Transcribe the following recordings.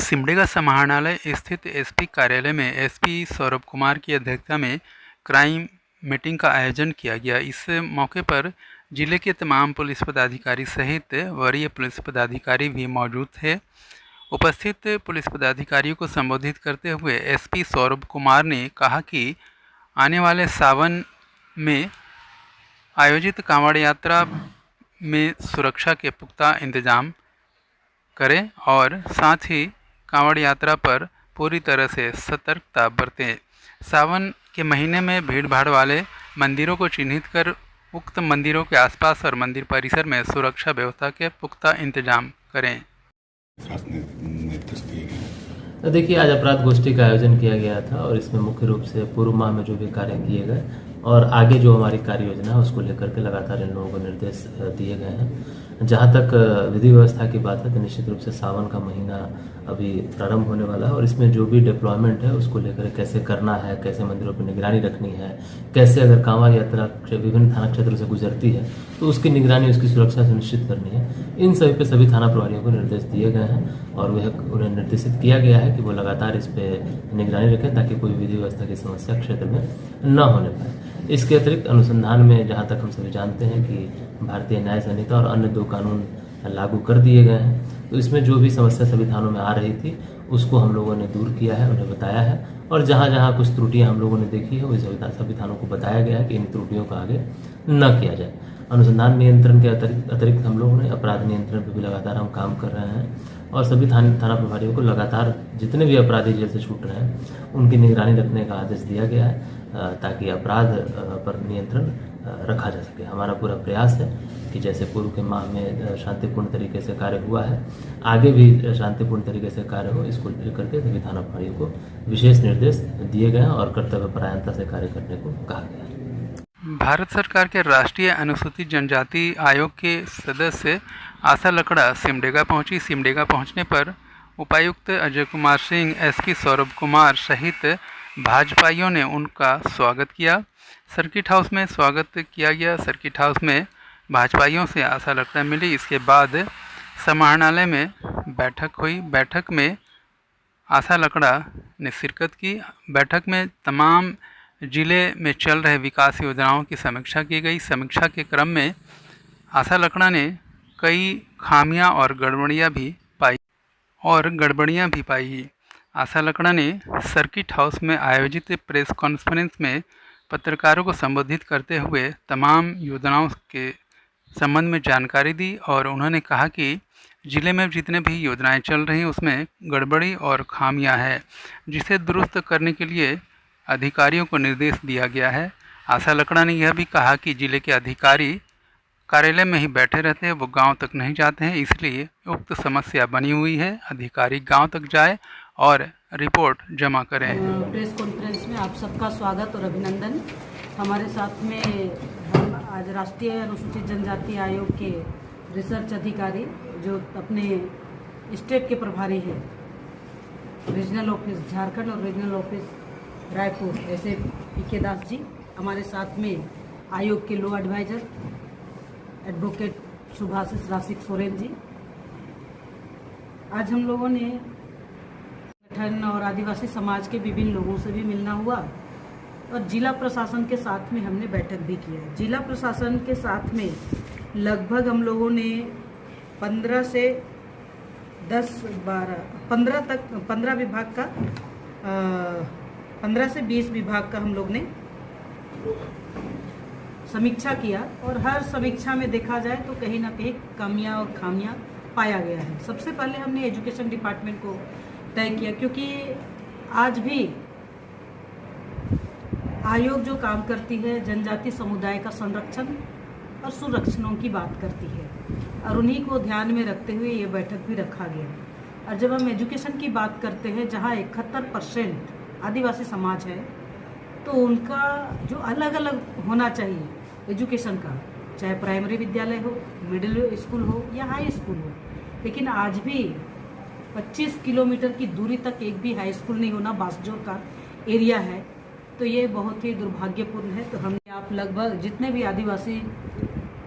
सिमडेगा समाहरणालय स्थित एसपी कार्यालय में एसपी सौरभ कुमार की अध्यक्षता में क्राइम मीटिंग का आयोजन किया गया। इस मौके पर जिले के तमाम पुलिस पदाधिकारी सहित वरीय पुलिस पदाधिकारी भी मौजूद थे। उपस्थित पुलिस पदाधिकारियों को संबोधित करते हुए एसपी सौरभ कुमार ने कहा कि आने वाले सावन में आयोजित कांवड़ यात्रा में सुरक्षा के पुख्ता इंतजाम करें और साथ ही कांवड़ यात्रा पर पूरी तरह से सतर्कता बरतें। सावन के महीने में भीड़ भाड़ वाले मंदिरों को चिन्हित कर उक्त मंदिरों के आसपास और मंदिर परिसर में सुरक्षा व्यवस्था के पुख्ता इंतजाम करें। तो देखिए, आज अपराध गोष्ठी का आयोजन किया गया था और इसमें मुख्य रूप से पूर्व माह में जो भी कार्य किए गए और आगे जो हमारी कार्य योजना है उसको लेकर के लगातार इन लोगों को निर्देश दिए गए हैं। जहाँ तक विधि व्यवस्था की बात है तो निश्चित रूप से सावन का महीना अभी प्रारंभ होने वाला है और इसमें जो भी डिप्लॉयमेंट है उसको लेकर कैसे करना है, कैसे मंदिरों पर निगरानी रखनी है, कैसे अगर कांवड़ यात्रा विभिन्न थाना क्षेत्रों से गुजरती है तो उसकी निगरानी, उसकी सुरक्षा सुनिश्चित करनी है। इन सभी पे सभी थाना प्रभारियों को निर्देश दिए गए हैं और वह उन्हें निर्देशित किया गया है कि वो लगातार इस पे निगरानी रखें ताकि कोई विधि व्यवस्था की समस्या क्षेत्र में न होने पाए। इसके अतिरिक्त अनुसंधान में जहाँ तक हम सभी जानते हैं कि भारतीय न्याय संहिता और अन्य 2 कानून लागू कर दिए गए हैं, तो इसमें जो भी समस्या सभी थानों में आ रही थी उसको हम लोगों ने दूर किया है, उन्हें बताया है और जहाँ जहाँ कुछ त्रुटियाँ हम लोगों ने देखी है वही सभी थानों को बताया गया है कि इन त्रुटियों का आगे न किया जाए। अनुसंधान नियंत्रण के अतिरिक्त हम लोगों ने अपराध नियंत्रण पर भी लगातार हम काम कर रहे हैं और सभी थाना प्रभारियों को लगातार जितने भी अपराधी जेल से छूट रहे हैं उनकी निगरानी रखने का आदेश दिया गया है ताकि अपराध पर नियंत्रण रखा जा सके। हमारा पूरा प्रयास है कि जैसे पूर्व के माह में शांतिपूर्ण तरीके से कार्य हुआ है, आगे भी शांतिपूर्ण तरीके से कार्य हो, इसको लेकर के सभी थाना प्रभारियों को विशेष निर्देश दिए गए हैं और कर्तव्यपरायणता से कार्य करने को कहा गया है। भारत सरकार के राष्ट्रीय अनुसूचित जनजाति आयोग के सदस्य आशा लकड़ा सिमडेगा पहुंची। सिमडेगा पहुंचने पर उपायुक्त अजय कुमार सिंह, एसपी सौरभ कुमार सहित भाजपाइयों ने उनका स्वागत किया। सर्किट हाउस में स्वागत किया गया। सर्किट हाउस में भाजपाइयों से आशा लकड़ा मिली। इसके बाद समाहरणालय में बैठक हुई। बैठक में आशा लकड़ा ने शिरकत की। बैठक में तमाम जिले में चल रहे विकास योजनाओं की समीक्षा की गई। समीक्षा के क्रम में आशा लकड़ा ने कई खामियां और गड़बड़ियां भी पाई। आशा लकड़ा ने सर्किट हाउस में आयोजित प्रेस कॉन्फ्रेंस में पत्रकारों को संबोधित करते हुए तमाम योजनाओं के संबंध में जानकारी दी और उन्होंने कहा कि जिले में जितने भी योजनाएं चल रही हैं उसमें गड़बड़ी और खामियां हैं, जिसे दुरुस्त करने के लिए अधिकारियों को निर्देश दिया गया है। आशा लकड़ा ने यह भी कहा कि जिले के अधिकारी कार्यालय में ही बैठे रहते हैं, वो गांव तक नहीं जाते हैं, इसलिए उक्त समस्या बनी हुई है। अधिकारी गांव तक जाए और रिपोर्ट जमा करें। प्रेस कॉन्फ्रेंस में आप सबका स्वागत और अभिनंदन। हमारे साथ में हम आज राष्ट्रीय अनुसूचित जनजाति आयोग के रिसर्च अधिकारी जो अपने स्टेट के प्रभारी हैं, रीजनल ऑफिस झारखंड और रीजनल ऑफिस रायपुर, ऐसे पीके दास जी, हमारे साथ में आयोग के लॉ एडवाइजर एडवोकेट सुभाषिष राशिक सोरेन जी। आज हम लोगों ने संगठन और आदिवासी समाज के विभिन्न लोगों से भी मिलना हुआ और जिला प्रशासन के साथ में हमने बैठक भी किया। जिला प्रशासन के साथ में लगभग हम लोगों ने 15 से 15 विभाग का 15 से 20 विभाग का हम लोग ने समीक्षा किया और हर समीक्षा में देखा जाए तो कहीं ना कहीं कमियां और खामियां पाया गया है। सबसे पहले हमने एजुकेशन डिपार्टमेंट को तय किया, क्योंकि आज भी आयोग जो काम करती है जनजाति समुदाय का संरक्षण और सुरक्षणों की बात करती है और उन्हीं को ध्यान में रखते हुए ये बैठक भी रखा गया। और जब हम एजुकेशन की बात करते हैं, जहाँ 71% आदिवासी समाज है, तो उनका जो अलग अलग होना चाहिए एजुकेशन का, चाहे प्राइमरी विद्यालय हो, मिडिल स्कूल हो या हाई स्कूल हो, लेकिन आज भी 25 किलोमीटर की दूरी तक एक भी हाई स्कूल नहीं होना बासजोर का एरिया है। तो ये बहुत ही दुर्भाग्यपूर्ण है। तो हमने आप लगभग जितने भी आदिवासी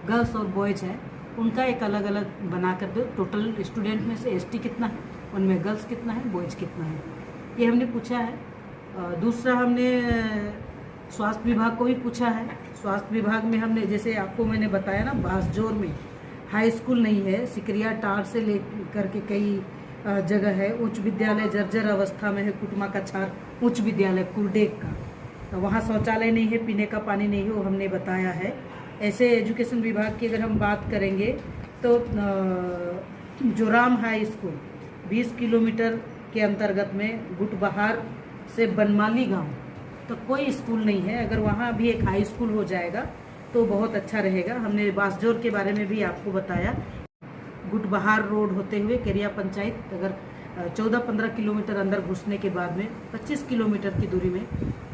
गर्ल्स और बॉयज़ हैं उनका एक अलग अलग बना कर दो। टोटल स्टूडेंट में से एसटी कितना है? उनमें गर्ल्स कितना है, बॉयज़ कितना है, ये हमने पूछा है। दूसरा हमने स्वास्थ्य विभाग को भी पूछा है। स्वास्थ्य विभाग में हमने, जैसे आपको मैंने बताया ना, बांसजोर में हाई स्कूल नहीं है, सिकरिया टार से ले करके कई जगह है। उच्च विद्यालय जर्जर अवस्था में है, कुटमा का छार उच्च विद्यालय कुरडेग का, तो वहाँ शौचालय नहीं है, पीने का पानी नहीं है, वो हमने बताया है। ऐसे एजुकेशन विभाग की अगर हम बात करेंगे तो जोराम हाई स्कूल 20 किलोमीटर के अंतर्गत में गुटबहार से बनमाली गांव, तो कोई स्कूल नहीं है। अगर वहाँ भी एक हाई स्कूल हो जाएगा तो बहुत अच्छा रहेगा। हमने बांसजोर के बारे में भी आपको बताया। गुटबहार रोड होते हुए केरिया पंचायत, अगर 14-15 किलोमीटर अंदर घुसने के बाद में 25 किलोमीटर की दूरी में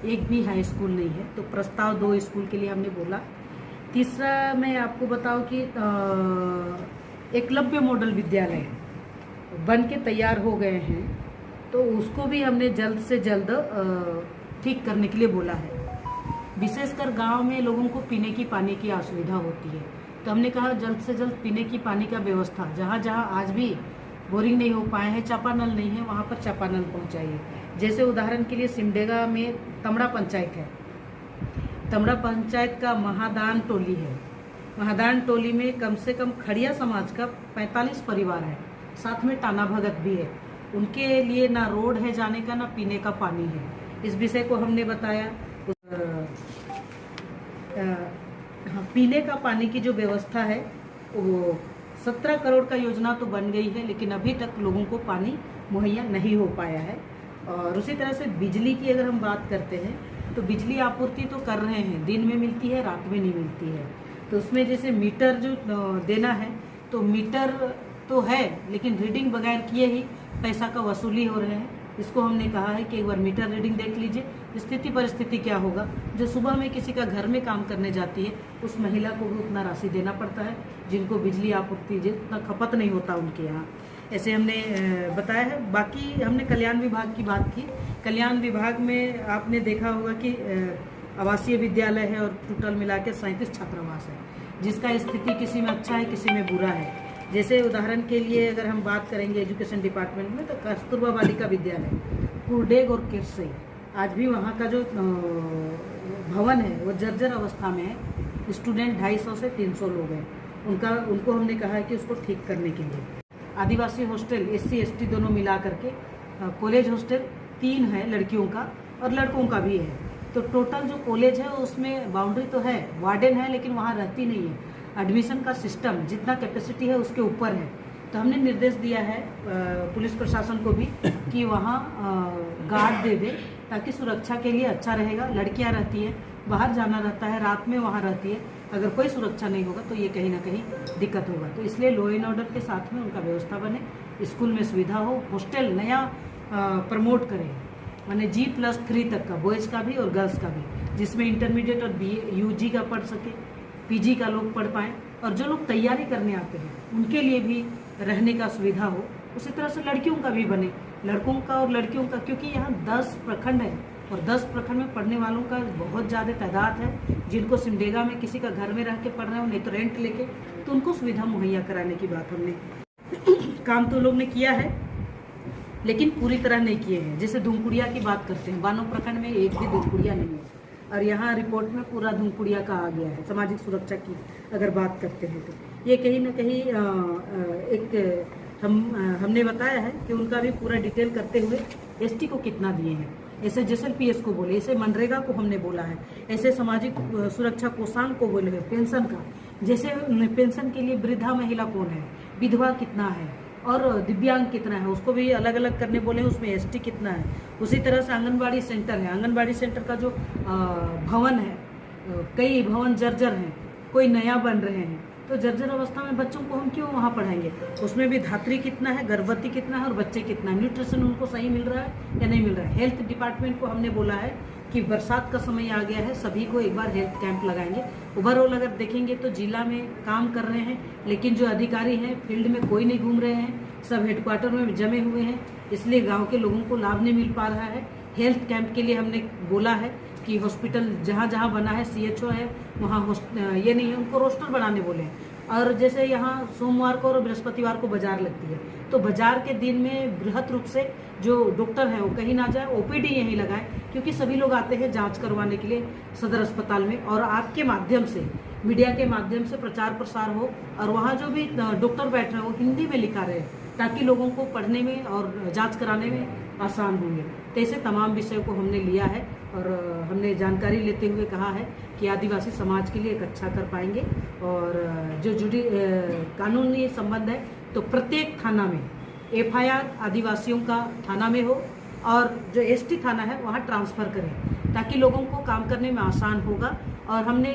एक भी हाई स्कूल नहीं है। तो प्रस्ताव 2 स्कूल के लिए हमने बोला। तीसरा मैं आपको बताऊं कि एकलव्य मॉडल विद्यालय बन के तैयार हो गए हैं, तो उसको भी हमने जल्द से जल्द ठीक करने के लिए बोला है। विशेषकर गांव में लोगों को पीने की पानी की असुविधा होती है, तो हमने कहा जल्द से जल्द पीने की पानी का व्यवस्था, जहाँ जहाँ आज भी बोरिंग नहीं हो पाए हैं, चापानल नहीं है, वहाँ पर चापानल पहुँचाइए। जैसे उदाहरण के लिए सिमडेगा में तमड़ा पंचायत है, तमड़ा पंचायत का महादान टोली है। महादान टोली में कम से कम खड़िया समाज का 45 परिवार है, साथ में टाना भगत भी है। उनके लिए ना रोड है जाने का, ना पीने का पानी है। इस विषय को हमने बताया। पीने का पानी की जो व्यवस्था है वो 17 करोड़ का योजना तो बन गई है, लेकिन अभी तक लोगों को पानी मुहैया नहीं हो पाया है। और उसी तरह से बिजली की अगर हम बात करते हैं तो बिजली आपूर्ति तो कर रहे हैं, दिन में मिलती है, रात में नहीं मिलती है। तो उसमें जैसे मीटर जो देना है, तो मीटर तो है लेकिन रीडिंग बगैर किए ही पैसा का वसूली हो रहे हैं। इसको हमने कहा है कि एक बार मीटर रीडिंग देख लीजिए, स्थिति परिस्थिति क्या होगा। जो सुबह में किसी का घर में काम करने जाती है, उस महिला को भी उतना राशि देना पड़ता है जिनको बिजली आपूर्ति जितना खपत नहीं होता उनके यहाँ। ऐसे हमने बताया है। बाकी हमने कल्याण विभाग की बात की। कल्याण विभाग में आपने देखा होगा कि आवासीय विद्यालय है और टोटल मिला के 37 छात्रावास है, जिसका स्थिति किसी में अच्छा है, किसी में बुरा है। जैसे उदाहरण के लिए अगर हम बात करेंगे एजुकेशन डिपार्टमेंट में, तो कस्तूरबा बालिका विद्यालय कुरडेग और किरसई, आज भी वहाँ का जो भवन है वो जर्जर अवस्था में है। स्टूडेंट 250 से 300 लोग हैं। उनको हमने कहा है कि उसको ठीक करने के लिए आदिवासी हॉस्टल SC ST दोनों मिला करके, कॉलेज हॉस्टल 3 है लड़कियों का और लड़कों का भी है। तो टोटल जो कॉलेज है उसमें बाउंड्री तो है, वार्डन है, लेकिन वहाँ रहती नहीं है। एडमिशन का सिस्टम जितना कैपेसिटी है उसके ऊपर है। तो हमने निर्देश दिया है पुलिस प्रशासन को भी कि वहाँ गार्ड दे दे, ताकि सुरक्षा के लिए अच्छा रहेगा। लड़कियाँ रहती है, बाहर जाना रहता है, रात में वहाँ रहती है, अगर कोई सुरक्षा नहीं होगा तो ये कहीं ना कहीं दिक्कत होगा। तो इसलिए लॉ एंड ऑर्डर के साथ में उनका व्यवस्था बने, स्कूल में सुविधा हो, हॉस्टल नया प्रमोट करें, माने G+3 तक का, बॉयज़ का भी और गर्ल्स का भी, जिसमें इंटरमीडिएट और BA UG का पढ़ सके, PG का लोग पढ़ पाएँ, और जो लोग तैयारी करने आते हैं उनके लिए भी रहने का सुविधा हो। उसी तरह से लड़कियों का भी बने, लड़कों का और लड़कियों का, क्योंकि यहाँ 10 प्रखंड है और 10 प्रखंड में पढ़ने वालों का बहुत ज़्यादा तादाद है। जिनको सिमडेगा में किसी का घर में रह के पढ़ रहे हो, नहीं तो रेंट लेके, तो उनको सुविधा मुहैया कराने की बात हमने काम तो लोग ने किया है, लेकिन पूरी तरह नहीं किए हैं। जैसे धूमकुड़िया की बात करते हैं, 92 प्रखंड में एक भी धूमकुड़िया नहीं है, और यहाँ रिपोर्ट में पूरा धूमकुड़िया का आ गया है। सामाजिक सुरक्षा की अगर बात करते हैं तो ये कहीं ना कहीं एक हमने बताया है कि उनका भी पूरा डिटेल करते हुए ST को कितना दिए हैं, ऐसे JSLPS को बोले, ऐसे मनरेगा को हमने बोला है, ऐसे सामाजिक सुरक्षा कोषांग को बोले हैं, पेंशन का, जैसे पेंशन के लिए वृद्धा महिला कौन है, विधवा कितना है और दिव्यांग कितना है, उसको भी अलग अलग करने बोले, उसमें ST कितना है। उसी तरह से आंगनबाड़ी सेंटर है, आंगनबाड़ी सेंटर का जो भवन है, कई भवन जर्जर हैं, कोई नया बन रहे हैं, तो जर्जर अवस्था में बच्चों को हम क्यों वहाँ पढ़ाएंगे। उसमें भी धात्री कितना है, गर्भवती कितना है और बच्चे कितना है, न्यूट्रिशन उनको सही मिल रहा है या नहीं मिल रहा है। हेल्थ डिपार्टमेंट को हमने बोला है कि बरसात का समय आ गया है, सभी को एक बार हेल्थ कैंप लगाएंगे। ओवरऑल अगर देखेंगे तो जिला में काम कर रहे हैं, लेकिन जो अधिकारी हैं फील्ड में कोई नहीं घूम रहे हैं, सब हेडक्वार्टर में जमे हुए हैं, इसलिए गाँव के लोगों को लाभ नहीं मिल पा रहा है। हेल्थ कैंप के लिए हमने बोला है कि हॉस्पिटल जहाँ जहाँ बना है, CHO है, वहाँ ये नहीं है, उनको रोस्टर बनाने बोले हैं। और जैसे यहाँ सोमवार को और बृहस्पतिवार को बाजार लगती है, तो बाजार के दिन में बृहद रूप से जो डॉक्टर है वो कहीं ना जाए, ओपीडी यहीं लगाए, क्योंकि सभी लोग आते हैं जांच करवाने के लिए सदर अस्पताल में। और आपके माध्यम से, मीडिया के माध्यम से प्रचार प्रसार हो, और वहाँ जो भी डॉक्टर बैठ रहे हैं वो हिंदी में लिखा रहे, ताकि लोगों को पढ़ने में और जांच कराने में आसान होंगे। तो ऐसे तमाम विषयों को हमने लिया है और हमने जानकारी लेते हुए कहा है कि आदिवासी समाज के लिए एक अच्छा कर पाएंगे। और जो कानूनी संबंध है तो प्रत्येक थाना में एफआईआर आदिवासियों का थाना में हो, और जो एसटी थाना है वहाँ ट्रांसफ़र करें, ताकि लोगों को काम करने में आसान होगा। और हमने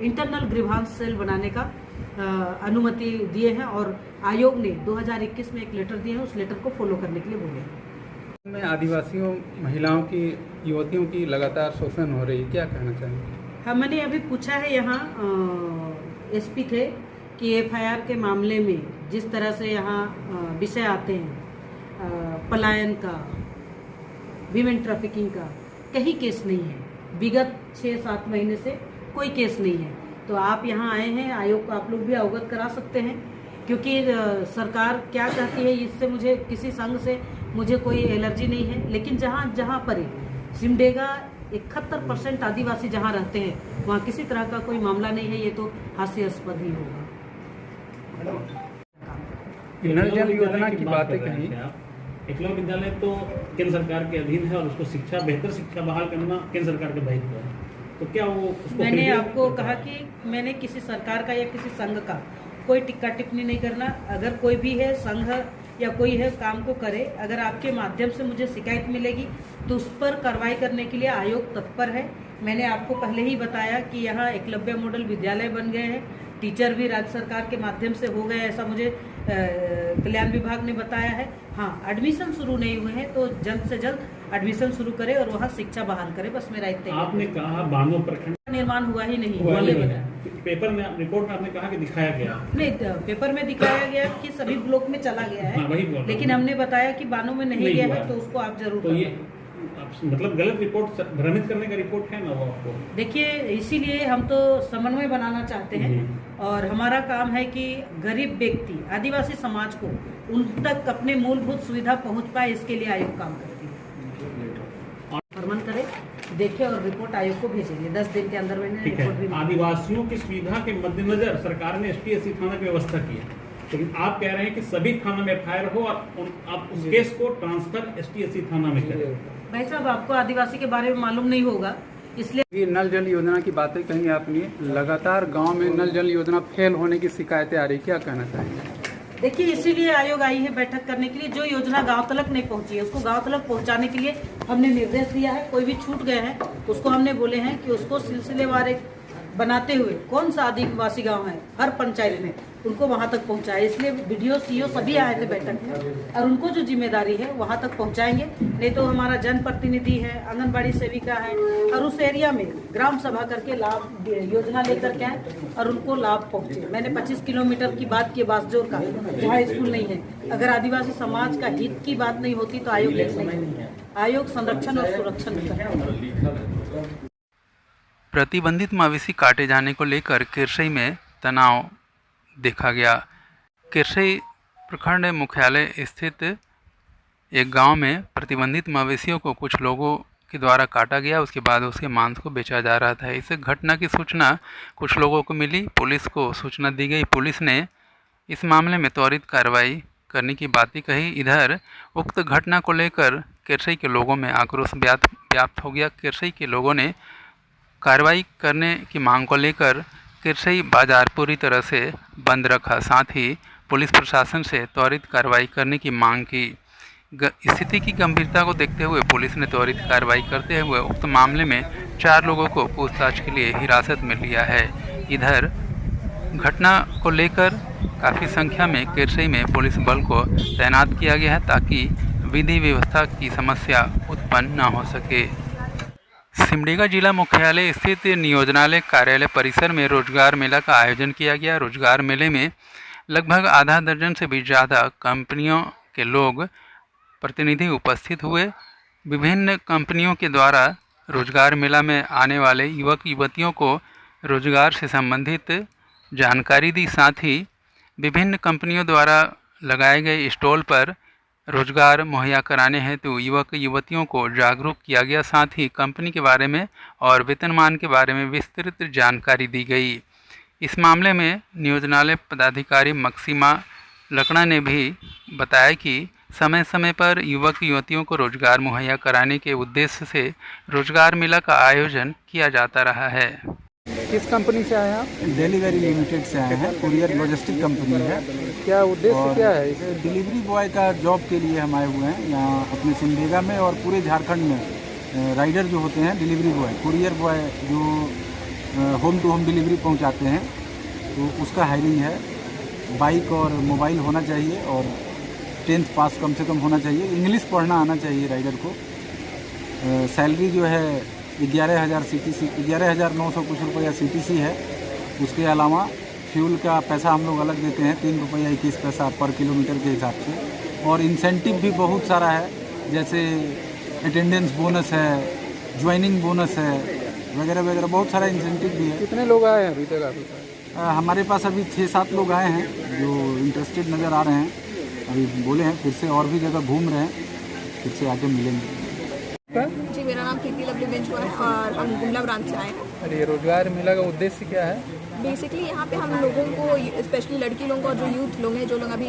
इंटरनल ग्रीवांस सेल बनाने का अनुमति दिए हैं, और आयोग ने 2021 में एक लेटर दिए हैं, उस लेटर को फॉलो करने के लिए बोले हैं। में आदिवासियों, महिलाओं की, युवतियों की लगातार शोषण हो रही है, क्या कहना चाहेंगे? हाँ, मैंने अभी पूछा है यहाँ एसपी थे कि एफआईआर के मामले में जिस तरह से यहाँ विषय आते हैं पलायन का, वीमेन ट्रैफिकिंग का, कहीं केस नहीं है। विगत 6-7 महीने से कोई केस नहीं है। तो आप यहाँ आए हैं, आयोग को आप लोग भी अवगत करा सकते हैं, क्योंकि सरकार क्या कहती है इससे मुझे, किसी संघ से मुझे कोई एलर्जी नहीं है। लेकिन जहाँ जहाँ पर सिमडेगा 71% आदिवासी जहाँ रहते हैं वहाँ किसी तरह का कोई मामला नहीं है, ये तो हास्यास्पद ही होगा। नल जल योजना की बातें कही। एकलव्य विद्यालय तो केंद्र सरकार के अधीन है और उसको शिक्षा, बेहतर शिक्षा बहाल करना केंद्र सरकार का दायित्व है। तो क्या वो उसको, मैंने आपको कहा कि मैंने किसी सरकार का या किसी संघ का कोई टिक्का टिप्पणी नहीं करना। अगर कोई भी है संघ या कोई है काम को करे, अगर आपके माध्यम से मुझे शिकायत मिलेगी तो उस पर कार्रवाई करने के लिए आयोग तत्पर है। मैंने आपको पहले ही बताया कि यहाँ एकलव्य मॉडल विद्यालय बन गए हैं, टीचर भी राज्य सरकार के माध्यम से हो गए, ऐसा मुझे कल्याण विभाग ने बताया है। हाँ, एडमिशन शुरू नहीं हुए हैं, तो जल्द से जल्द एडमिशन शुरू करे और वहाँ शिक्षा बहाल करे, बस मेरा इतना। आपने कहा बानो प्रखंड निर्माण हुआ ही नहीं, पेपर में, रिपोर्ट में आपने कहा कि दिखाया गया नहीं, पेपर में दिखाया गया कि सभी ब्लॉक में चला गया है। हाँ, वही बोल, लेकिन हमने बताया कि बानो में नहीं गया है, तो उसको आप जरूर तो ये मतलब गलत रिपोर्ट, भ्रमित करने का रिपोर्ट है ना वो आपको। देखिए, इसीलिए हम तो समन्वय बनाना चाहते हैं, और हमारा काम है कि गरीब व्यक्ति, आदिवासी समाज को उन तक अपने मूलभूत सुविधा पहुंच पाए, इसके लिए आयोग काम करती है। फरमान करे, देखे और रिपोर्ट आयोग को भेजेंगे 10 दिन के अंदर। मैंने रिपोर्ट भी आदिवासियों की सुविधा के मद्देनजर सरकार ने ST/SC थाना की व्यवस्था की है, लेकिन आप कह रहे हैं कि सभी थाना में एफआईआर हो और आप उस केस को ट्रांसफर ST/SC थाना में करें। भाई साहब, आपको आदिवासी के बारे में मालूम नहीं होगा, इसलिए। ये नल जल योजना की बातें कही आपने, लगातार गांव में नल जल योजना फेल होने की शिकायतें आ रही, क्या कहना चाहेंगे? देखिए, इसीलिए आयोग आई है बैठक करने के लिए। जो योजना गांव तक नहीं पहुंची है उसको गांव तक पहुंचाने के लिए हमने निर्देश दिया है। कोई भी छूट गए हैं उसको हमने बोले हैं कि उसको सिलसिलेवार एक बनाते हुए, कौन सा आदिवासी गांव है हर पंचायत में, उनको वहां तक पहुंचाए। इसलिए BDO CO सभी आए थे बैठक में, और उनको जो जिम्मेदारी है वहां तक पहुंचाएंगे। नहीं तो हमारा जनप्रतिनिधि है, आंगनबाड़ी सेविका है, और उस एरिया में ग्राम सभा करके लाभ योजना लेकर के आए और उनको लाभ पहुंचे। मैंने 25 किलोमीटर की बात की बासजोर का, जहाँ स्कूल नहीं है। अगर आदिवासी समाज का हित की बात नहीं होती तो आयोग नहीं, आयोग संरक्षण और सुरक्षण करता। प्रतिबंधित मवेशी काटे जाने को लेकर किरसई में तनाव देखा गया। किरसई प्रखंड मुख्यालय स्थित एक गांव में प्रतिबंधित मवेशियों को कुछ लोगों के द्वारा काटा गया, उसके बाद उसके मांस को बेचा जा रहा था। इस घटना की सूचना कुछ लोगों को मिली, पुलिस को सूचना दी गई। पुलिस ने इस मामले में त्वरित कार्रवाई करने की बात कही। इधर उक्त घटना को लेकर किरसई के लोगों में आक्रोश व्याप्त हो गया। किरसई के लोगों ने कार्रवाई करने की मांग को लेकर किरसई बाजार पूरी तरह से बंद रखा, साथ ही पुलिस प्रशासन से त्वरित कार्रवाई करने की मांग की। स्थिति की गंभीरता को देखते हुए पुलिस ने त्वरित कार्रवाई करते हुए उक्त मामले में 4 लोगों को पूछताछ के लिए हिरासत में लिया है। इधर घटना को लेकर काफ़ी संख्या में किरसई में पुलिस बल को तैनात किया गया है, ताकि विधि व्यवस्था की समस्या उत्पन्न न हो सके। सिमडेगा जिला मुख्यालय स्थित नियोजनालय कार्यालय परिसर में रोजगार मेला का आयोजन किया गया। रोजगार मेले में लगभग आधा दर्जन से भी ज़्यादा कंपनियों के लोग प्रतिनिधि उपस्थित हुए। विभिन्न कंपनियों के द्वारा रोजगार मेला में आने वाले युवक युवतियों को रोजगार से संबंधित जानकारी दी। साथ ही विभिन्न कंपनियों द्वारा लगाए गए स्टॉल पर रोजगार मुहैया कराने हेतु युवक युवतियों को जागरूक किया गया। साथ ही कंपनी के बारे में और वेतनमान के बारे में विस्तृत जानकारी दी गई। इस मामले में नियोजनालय पदाधिकारी मक्सिमा लकड़ा ने भी बताया कि समय समय पर युवक युवतियों को रोजगार मुहैया कराने के उद्देश्य से रोजगार मेला का आयोजन किया जाता रहा है। किस कंपनी से आए हैं आप? डिलीवरी लिमिटेड से आए हैं। कुरियर लॉजिस्टिक कंपनी है। क्या उद्देश्य क्या है इसे? डिलीवरी बॉय का जॉब के लिए हम आए हुए हैं यहाँ अपने सिमडेगा में और पूरे झारखंड में। राइडर जो होते हैं डिलीवरी बॉय, कुरियर बॉय जो होम टू होम डिलीवरी पहुँचाते हैं, तो उसका हायरिंग है। बाइक और मोबाइल होना चाहिए और 10th पास कम से कम होना चाहिए। इंग्लिश पढ़ना आना चाहिए राइडर को। सैलरी जो है 11,000 CTC, 11,900 कुछ रुपया CTC है। उसके अलावा फ्यूल का पैसा हम लोग अलग देते हैं, 3 रुपया 21 पैसा पर किलोमीटर के हिसाब से। और इंसेंटिव भी बहुत सारा है, जैसे अटेंडेंस बोनस है, ज्वाइनिंग बोनस है, वगैरह वगैरह बहुत सारा इंसेंटिव भी है। कितने लोग आए हैं अभी तक आपके पास? हमारे पास अभी 6-7 लोग आए हैं जो इंटरेस्टेड नज़र आ रहे हैं। अभी बोले हैं फिर से और भी जगह घूम रहे हैं, फिर से आके मिलेंगे। जी, मेरा नाम प्रीति लवली बेंचुआ है और हम गुमला ब्रांच से आए हैं। अरे, रोजगार मेला का उद्देश्य क्या है? बेसिकली यहाँ पे हम लोगों को, स्पेशली लड़की लोगों को और जो यूथ लोग हैं, जो लोग अभी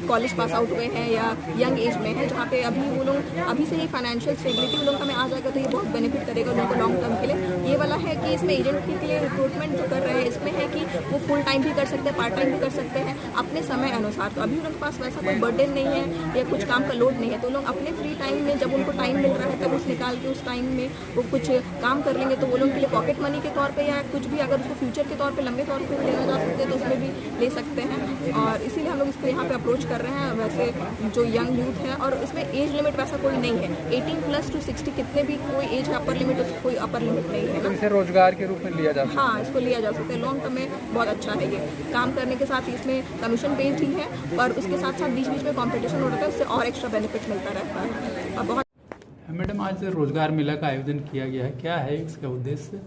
कॉलेज पास आउट हुए हैं या यंग एज में हैं, जहाँ पे अभी वो लोग अभी से ही फाइनेंशियल स्टेबिलिटी लोग हमें आ जाएगा, तो ये बहुत बेनिफिट करेगा उनको लॉन्ग टर्म के लिए। ये वाला है कि इसमें एजेंट के लिए रिक्रूटमेंट जो कर रहे हैं, इसमें है कि वो फुल टाइम भी कर सकते हैं, पार्ट टाइम भी कर सकते हैं अपने समय अनुसार। तो अभी उनके पास वैसा कोई बर्डन नहीं है या कुछ काम का लोड नहीं है, तो लोग अपने फ्री टाइम में जब उनको टाइम मिल रहा है तब उस निकाल के उस टाइम में वो कुछ काम कर लेंगे, तो वो लोग के लिए पॉकेट मनी के तौर पे या कुछ भी अगर उसको फ्यूचर के तौर पे लंबे तौर पे लेना जा सकते हैं तो उसमें भी ले सकते हैं। और इसीलिए हम लोग इसको यहाँ पे अप्रोच कर रहे हैं। वैसे जो यंग यूथ है, और इसमें एज लिमिट वैसा कोई नहीं है, 18+ to 60 कितने भी कोई एज है अपर लिमिट, उसको कोई अपर लिमिट नहीं है। तो इसे रोजगार के रूप में लिया जा सकता है? हाँ, इसको लिया जा सकता है। लॉन्ग टर्म में बहुत अच्छा है ये काम करने के साथ। इसमें कमीशन बेस्ड ही है और उसके साथ साथ बीच बीच में कॉम्पिटिशन हो रहा है, उससे और एक्स्ट्रा बेनिफिट मिलता रहता है और बहुत। मैडम, आज रोजगार मेला का आयोजन किया गया है, क्या है इसका उद्देश्य?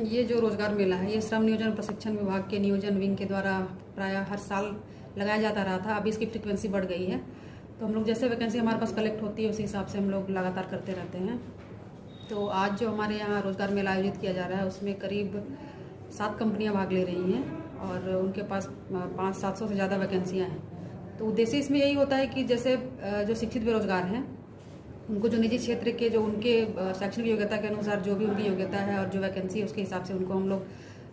ये जो रोजगार मेला है, ये श्रम नियोजन प्रशिक्षण विभाग के नियोजन विंग के द्वारा प्रायः हर साल लगाया जाता रहा था। अभी इसकी फ्रिक्वेंसी बढ़ गई है, तो हम लोग जैसे वैकेंसी हमारे पास कलेक्ट होती है उसी हिसाब से हम लोग लगातार करते रहते हैं। तो आज जो हमारे यहाँ रोजगार मेला आयोजित किया जा रहा है, उसमें करीब 7 कंपनियाँ भाग ले रही हैं और उनके पास 500-700 से ज़्यादा वैकेंसियाँ हैं। तो उद्देश्य इसमें यही होता है कि जैसे जो शिक्षित बेरोजगार हैं, उनको जो निजी क्षेत्र के जो उनके शैक्षणिक योग्यता के अनुसार जो भी उनकी योग्यता है और जो वैकेंसी है उसके हिसाब से उनको हम लोग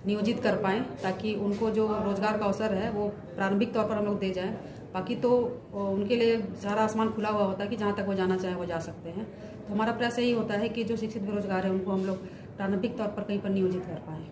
नियोजित कर पाएँ, ताकि उनको जो रोजगार का अवसर है वो प्रारंभिक तौर पर हम लोग दे जाएँ। बाकी तो उनके लिए सारा आसमान खुला हुआ होता है कि जहाँ तक वो जाना चाहे वो जा सकते हैं। तो हमारा प्रयास यही होता है कि जो शिक्षित बेरोजगार है उनको हम लोग प्रारंभिक तौर पर कहीं पर नियोजित कर पाएँ।